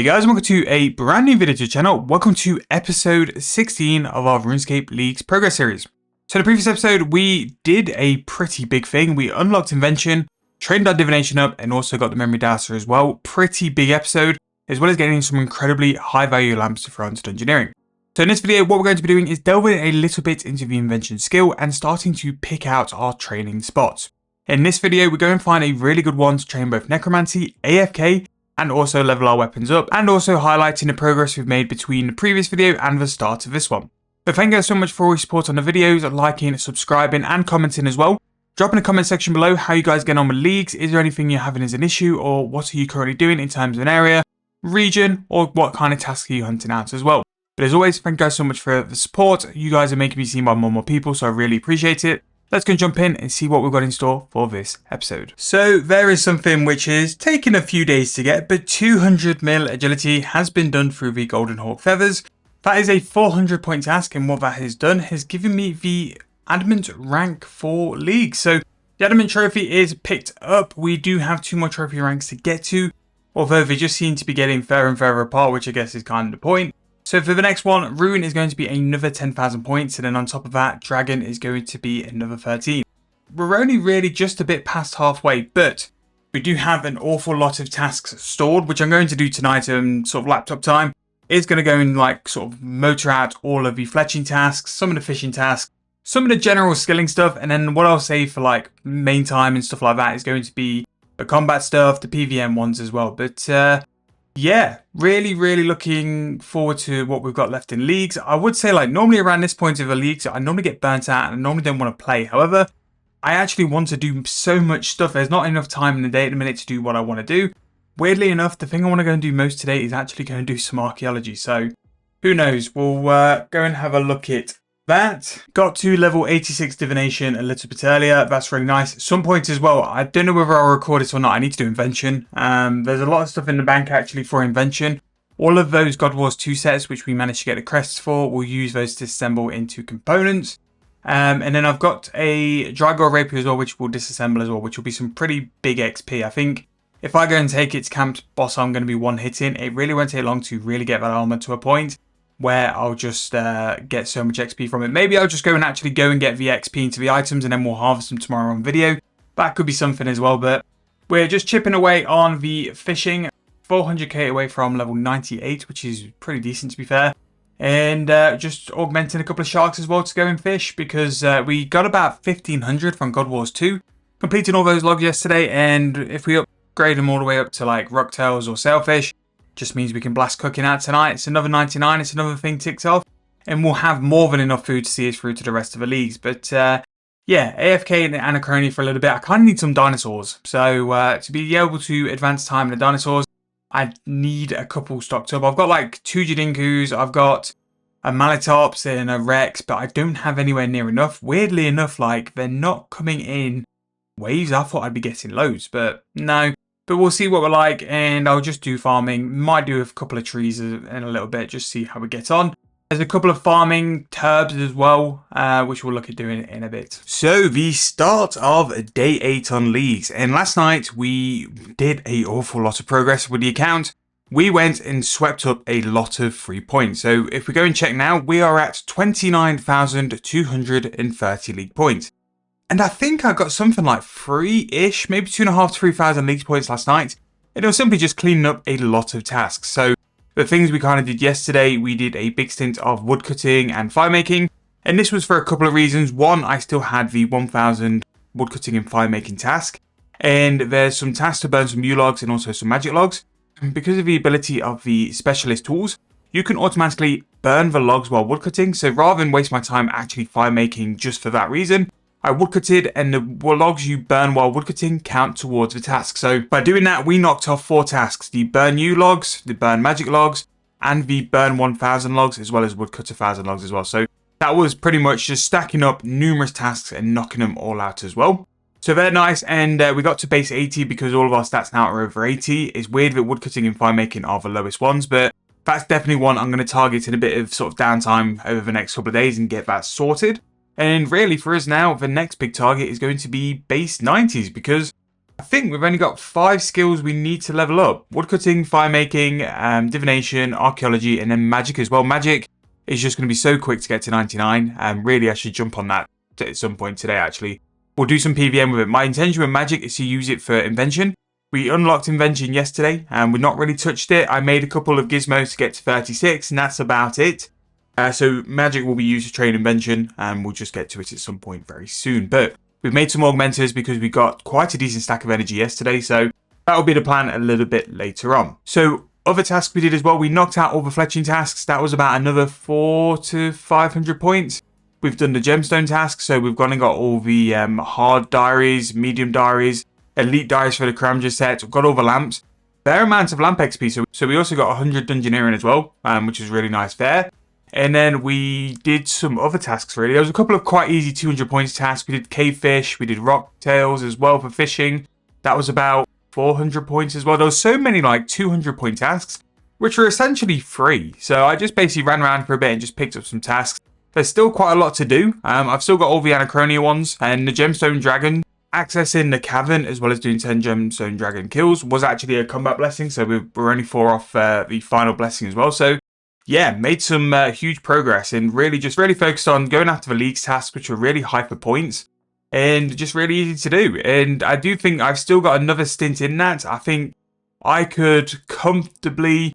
Hey guys, welcome to a brand new video to the channel. Welcome to episode 16 of our RuneScape League's progress series. So in the previous episode, we did a pretty big thing. We unlocked Invention, trained our divination up, and also got the memory data as well. Pretty big episode, as well as getting some incredibly high value lamps to throw into dungeoneering. So in this video, what we're going to be doing is delving a little bit into the Invention skill and starting to pick out our training spots. In this video, we're going to find a really good one to train both Necromancy, AFK, and also level our weapons up, and also highlighting the progress we've made between the previous video and the start of this one. But thank you guys so much for all your support on the videos, liking, subscribing, and commenting as well. Drop in the comment section below how you guys get on with leagues. Is there anything you're having as an issue, or what are you currently doing in terms of an area, region, or what kind of tasks are you hunting out as well? But as always, thank you guys so much for the support. You guys are making me seen by more and more people, so I really appreciate it. Let's go and jump in and see what we've got in store for this episode. So there is something which is taking a few days to get, but 200 mil agility has been done through the Golden Hawk feathers. That is a 400 point task, and what that has done has given me the Adamant rank 4 league. So the Adamant trophy is picked up. We do have 2 more trophy ranks to get to, although they just seem to be getting further and further apart, which I guess is kind of the point. So for the next one, Rune is going to be another 10,000 points, and then on top of that, Dragon is going to be another 13. We're only really just a bit past halfway, but we do have an awful lot of tasks stored, which I'm going to do tonight in sort of laptop time. It's going to go and like sort of motor out all of the fletching tasks, some of the fishing tasks, some of the general skilling stuff, and then what I'll save for like main time and stuff like that is going to be the combat stuff, the PVM ones as well. But yeah, really looking forward to what we've got left in leagues. I would say like normally around this point of the leagues, I normally get burnt out and I normally don't want to play. However, I actually want to do so much stuff. There's not enough time in the day at the minute to do what I want to do. Weirdly enough, the thing I want to go and do most today is actually going to do some archaeology. So who knows? We'll go and have a look at that. Got to level 86 divination a little bit earlier. That's really nice. At some point as well, I don't know whether I'll record it or not. I need to do Invention. There's a lot of stuff in the bank actually for Invention. All of those God Wars 2 sets which we managed to get the crests for, we'll use those to assemble into components. And then I've got a Drygore Rapier as well, which we'll disassemble as well, which will be some pretty big XP. I think if I go and take its camp boss, I'm going to be one hitting. It really won't take long to really get that armor to a point where I'll just get so much XP from it. Maybe I'll just go and get the XP into the items and then we'll harvest them tomorrow on video. That could be something as well, but we're just chipping away on the fishing. 400k away from level 98, which is pretty decent to be fair. And just augmenting a couple of sharks as well to go and fish, because we got about 1500 from God Wars 2. Completing all those logs yesterday, and if we upgrade them all the way up to like rocktails or sailfish, just means we can blast cooking out tonight. It's another 99, it's another thing ticked off, and we'll have more than enough food to see us through to the rest of the leagues. But yeah, AFK and Anachrony for a little bit. I kind of need some dinosaurs, so to be able to advance time in the dinosaurs, I need a couple stocked up. I've got like 2 Jidinkus, I've got a Malitops and a Rex, but I don't have anywhere near enough. Weirdly enough, like they're not coming in waves. I thought I'd be getting loads, but no. But we'll see what we're like, and I'll just do farming. Might do a couple of trees in a little bit, just see how we get on. There's a couple of farming turbs as well, which we'll look at doing in a bit. So the start of day 8 on leagues, and last night we did an awful lot of progress with the account. We went and swept up a lot of free points. So if we go and check now, we are at 29,230 league points. And I think I got something like 3-ish, maybe 2,500 to 3,000 league points last night. And it was simply just cleaning up a lot of tasks. So the things we kind of did yesterday, we did a big stint of woodcutting and fire making. And this was for a couple of reasons. One, I still had the 1,000 woodcutting and fire making task. And there's some tasks to burn some U logs and also some magic logs. And because of the ability of the specialist tools, you can automatically burn the logs while woodcutting. So rather than waste my time actually fire making just for that reason, I woodcutted, and the logs you burn while woodcutting count towards the task. So by doing that, we knocked off 4 tasks: the burn U logs, the burn magic logs, and the burn 1,000 logs, as well as woodcut 1,000 logs as well. So that was pretty much just stacking up numerous tasks and knocking them all out as well. So very nice, and we got to base 80 because all of our stats now are over 80. It's weird that woodcutting and fire making are the lowest ones, but that's definitely one I'm going to target in a bit of sort of downtime over the next couple of days and get that sorted. And really for us now, the next big target is going to be base 90s, because I think we've only got 5 skills we need to level up. Woodcutting, firemaking, divination, archaeology, and then magic as well. Magic is just going to be so quick to get to 99. Really, I should jump on that at some point today, actually. We'll do some PVM with it. My intention with magic is to use it for Invention. We unlocked Invention yesterday, and we've not really touched it. I made a couple of gizmos to get to 36, and that's about it. So magic will be used to train Invention, and we'll just get to it at some point very soon. But we've made some augmenters because we got quite a decent stack of energy yesterday, so that will be the plan a little bit later on. So other tasks we did as well, we knocked out all the fletching tasks. That was about another 400 to 500 points. We've done the gemstone task, so we've gone and got all the hard diaries, medium diaries, elite diaries for the Karamja set. We've got all the lamps. Fair amount of lamp XP, so we also got 100 dungeoneering as well, which is really nice there. And then we did some other tasks really. There was a couple of quite easy 200 points tasks. We did cave fish, we did rock tails as well for fishing. That was about 400 points as well. There was so many like 200 point tasks, which were essentially free. So I just basically ran around for a bit and just picked up some tasks. There's still quite a lot to do. I've still got all the Anachronia ones and the Gemstone Dragon. Accessing the cavern as well as doing 10 Gemstone Dragon kills was actually a combat blessing. So we're only 4 off the final blessing as well. So yeah, made some huge progress and really focused on going after the leagues tasks, which were really high for points and just really easy to do. And I do think I've still got another stint in that. I think I could comfortably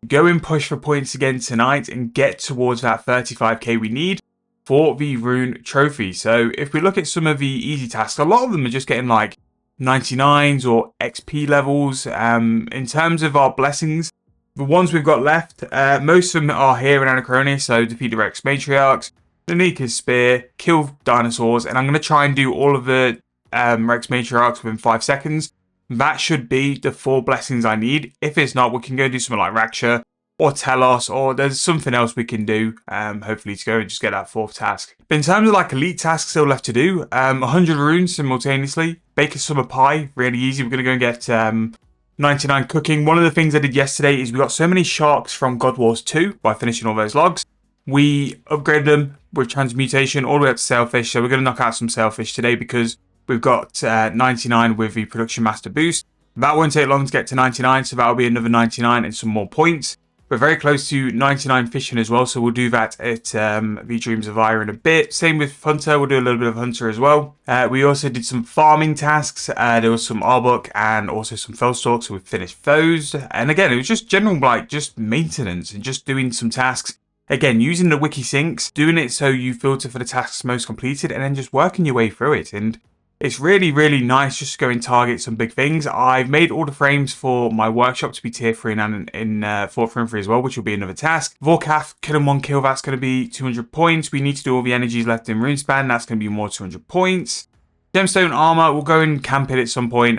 go and push for points again tonight and get towards that 35k we need for the rune trophy. So if we look at some of the easy tasks, a lot of them are just getting like 99s or XP levels. In terms of our blessings, the ones we've got left, most of them are here in Anachronia, so defeat the Rex Matriarchs, the Nika's Spear, kill dinosaurs, and I'm going to try and do all of the Rex Matriarchs within 5 seconds. That should be the 4 blessings I need. If it's not, we can go do something like Raksha or Telos, or there's something else we can do, hopefully to go and just get that 4th task. But in terms of like elite tasks still left to do, 100 runes simultaneously, bake a summer pie, really easy. We're going to go and get 99 cooking. One of the things I did yesterday is we got so many sharks from God Wars 2 by finishing all those logs. We upgraded them with transmutation all the way up to sailfish. So we're going to knock out some sailfish today because we've got 99 with the production master boost. That won't take long to get to 99, so that'll be another 99 and some more points. We're very close to 99 fishing as well, so we'll do that at the Dreams of Ire in a bit. Same with Hunter, we'll do a little bit of Hunter as well. We also did some farming tasks. There was some Arbok and also some Fellstalk, so we've finished those. And again, it was just general like just maintenance and just doing some tasks. Again, using the wiki syncs, doing it so you filter for the tasks most completed and then just working your way through it. And it's really, really nice just to go and target some big things. I've made all the frames for my workshop to be tier 3 and in Fort Free as well, which will be another task. Vorkath, kill in 1 kill, that's going to be 200 points. We need to do all the energies left in Runespan, that's going to be more 200 points. Gemstone armor, we'll go and camp it at some point,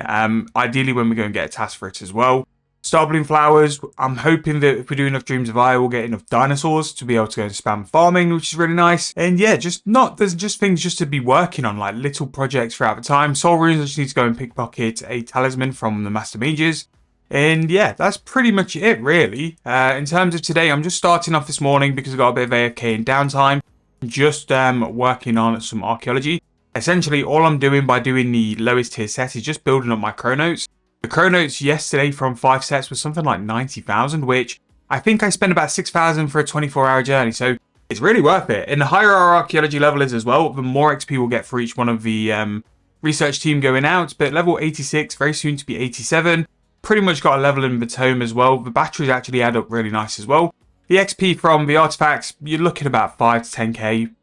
ideally when we go and get a task for it as well. Starbloom flowers, I'm hoping that if we do enough Dreams of Ire, we'll get enough dinosaurs to be able to go and spam farming, which is really nice. And yeah, there's just things just to be working on, like little projects throughout the time. Soul runes, I just need to go and pickpocket a talisman from the Master Mages. And yeah, that's pretty much it really. In terms of today, I'm just starting off this morning because I got a bit of AFK and downtime. Just working on some archaeology. Essentially, all I'm doing by doing the lowest tier set is just building up my chronotes. The chronotes yesterday from 5 sets was something like 90,000, which I think I spent about 6,000 for a 24-hour journey. So it's really worth it. And the higher our archaeology level is as well, the more XP we'll get for each one of the research team going out. But level 86, very soon to be 87. Pretty much got a level in the tome as well. The batteries actually add up really nice as well. The XP from the artifacts, you're looking about 5 to 10k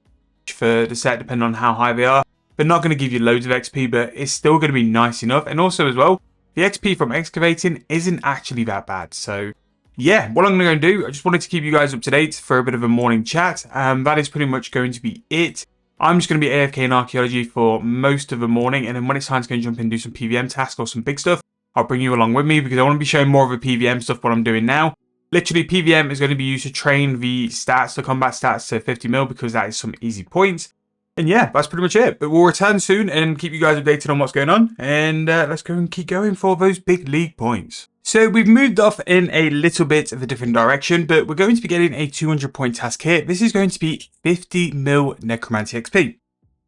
for the set, depending on how high they are. They're not going to give you loads of XP, but it's still going to be nice enough. And also as well, the XP from excavating isn't actually that bad. So yeah, what I'm going to do, I just wanted to keep you guys up to date for a bit of a morning chat. That is pretty much going to be it. I'm just going to be AFK in archaeology for most of the morning. And then when it's time to go and jump in and do some PVM tasks or some big stuff, I'll bring you along with me because I want to be showing more of the PVM stuff what I'm doing now. Literally, PVM is going to be used to train the stats, the combat stats to 50 mil because that is some easy points. And yeah, that's pretty much it. But we'll return soon and keep you guys updated on what's going on. And let's go and keep going for those big league points. So we've moved off in a little bit of a different direction, but we're going to be getting a 200 point task here. This is going to be 50 mil Necromancy XP.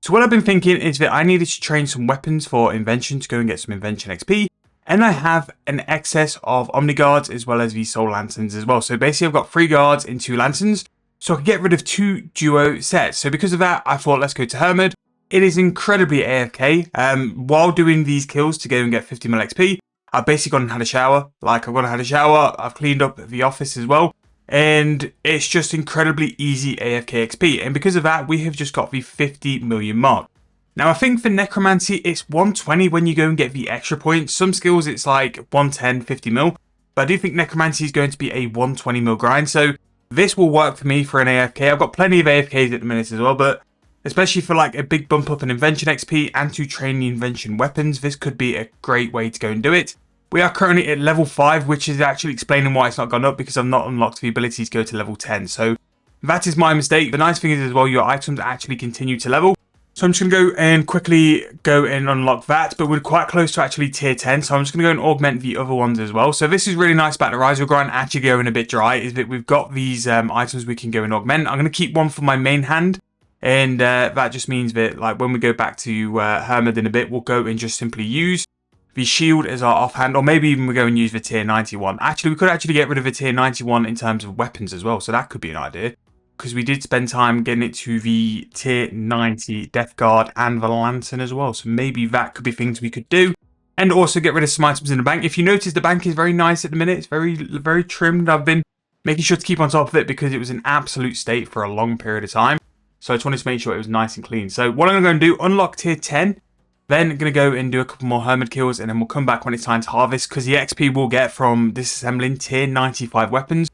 So what I've been thinking is that I needed to train some weapons for Invention to go and get some Invention XP. And I have an excess of Omni Guards as well as the Soul Lanterns as well. So basically I've got 3 Guards and 2 Lanterns. So I could get rid of 2 duo sets. So because of that, I thought let's go to Hermod. It is incredibly AFK. While doing these kills to go and get 50 mil XP, I've basically gone and had a shower. I've gone and had a shower. I've cleaned up the office as well. And it's just incredibly easy AFK XP. And because of that, we have just got the 50 million mark. Now, I think for Necromancy, it's 120 when you go and get the extra points. Some skills, it's like 110, 50 mil. But I do think Necromancy is going to be a 120 mil grind. So this will work for me for an AFK. I've got plenty of AFKs at the minute as well. But especially for like a big bump up in Invention XP and to train the Invention weapons, this could be a great way to go and do it. We are currently at level 5, which is actually explaining why it's not gone up, because I've not unlocked the ability to go to level 10. So that is my mistake. The nice thing is as well, your items actually continue to level. So I'm just going to go and quickly go and unlock that, but we're quite close to actually tier 10. So I'm just going to go and augment the other ones as well. So this is really nice about the Rise grind actually going a bit dry, is that we've got these items we can go and augment. I'm going to keep one for my main hand. And that just means that like when we go back to Hermod in a bit, we'll go and just simply use the shield as our offhand, or maybe even we go and use the tier 91. Actually, we could actually get rid of the tier 91 in terms of weapons as well, so that could be an idea. Because we did spend time getting it to the tier 90 Death Guard and the Lantern as well, so maybe that could be things we could do. And also get rid of some items in the bank. If you notice, the bank is very nice at the minute. It's very trimmed. I've been making sure to keep on top of it because it was an absolute state for a long period of time. So I just wanted to make sure it was nice and clean. So what I'm going to do, unlock tier 10. Then I'm going to go and do a couple more Hermod kills, and then we'll come back when it's time to harvest, because the XP we'll get from disassembling tier 95 weapons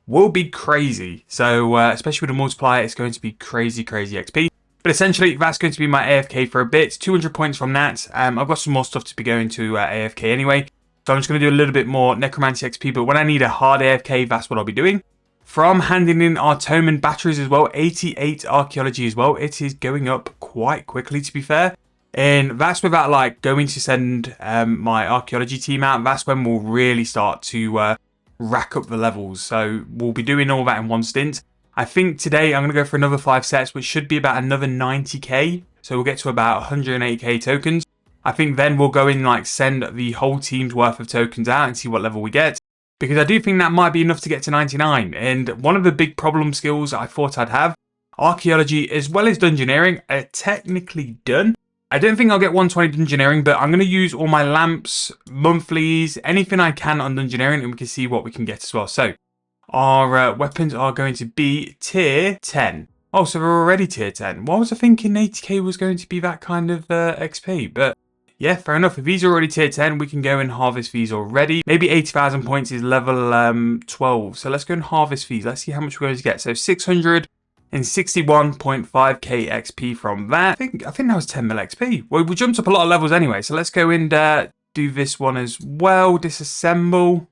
will be crazy. So especially with the multiplier, it's going to be crazy XP. But essentially, that's going to be my AFK for a bit. 200 points from that. I've got some more stuff to be going to AFK anyway. So I'm just going to do a little bit more Necromancy XP, but when I need a hard AFK, that's what I'll be doing. From handing in our tome and batteries as well, 88 Archaeology as well. It is going up quite quickly, to be fair. And that's without like going to send my Archaeology team out. That's when we'll really start to rack up the levels. So we'll be doing all that in one stint. I think today I'm going to go for another 5 sets, which should be about another 90k. So we'll get to about 180k tokens. I think then we'll go in like send the whole team's worth of tokens out and see what level we get. Because I do think that might be enough to get to 99. And one of the big problem skills I thought I'd have, Archaeology as well as Dungeoneering, are technically done. I don't think I'll get 120 Dungeoneering, but I'm going to use all my lamps, monthlies, anything I can on Dungeoneering, and we can see what we can get as well. So, our weapons are going to be tier 10. Oh, so we're already tier 10. Why was I thinking 80k was going to be that kind of XP? But yeah, fair enough. If these are already tier 10, we can go and harvest these already. Maybe 80,000 points is level 12. So let's go and harvest these. Let's see how much we're going to get. So 661.5k XP from that. I think that was 10 mil XP. Well, we jumped up a lot of levels anyway. So let's go and do this one as well. Disassemble.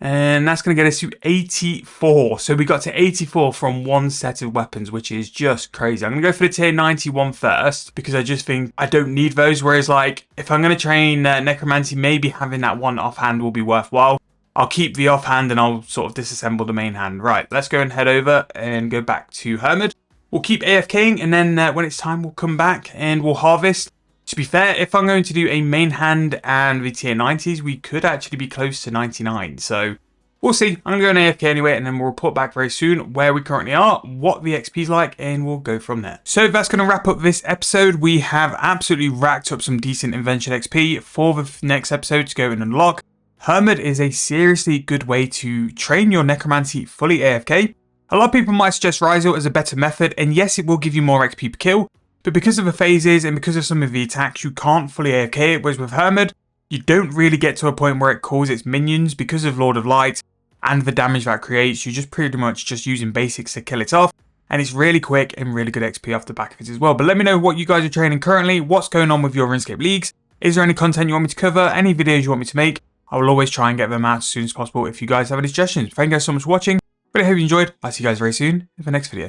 And that's going to get us to 84. So we got to 84 from one set of weapons, which is just crazy. I'm going to go for the tier 91 first, because I just think I don't need those. Whereas, like, if I'm going to train Necromancy, maybe having that one offhand will be worthwhile. I'll keep the offhand and I'll sort of disassemble the main hand. Right, let's go and head over and go back to Hermod. We'll keep AFKing, and then when it's time, we'll come back and we'll harvest. To be fair, if I'm going to do a main hand and the tier 90s, we could actually be close to 99. So we'll see. I'm going to go in AFK anyway, and then we'll report back very soon where we currently are, what the XP's like, and we'll go from there. So that's going to wrap up this episode. We have absolutely racked up some decent Invention XP for the next episode to go and unlock. Hermod is a seriously good way to train your Necromancy fully AFK. A lot of people might suggest Rizal as a better method, and yes, it will give you more XP per kill. But because of the phases and because of some of the attacks, you can't fully AFK it, whereas with Hermod, you don't really get to a point where it calls its minions because of Lord of Light and the damage that creates. You're just pretty much just using basics to kill it off, and it's really quick and really good XP off the back of it as well. But let me know what you guys are training currently, what's going on with your RuneScape leagues. Is there any content you want me to cover, any videos you want me to make? I will always try and get them out as soon as possible if you guys have any suggestions. Thank you guys so much for watching, but I hope you enjoyed. I'll see you guys very soon in the next video.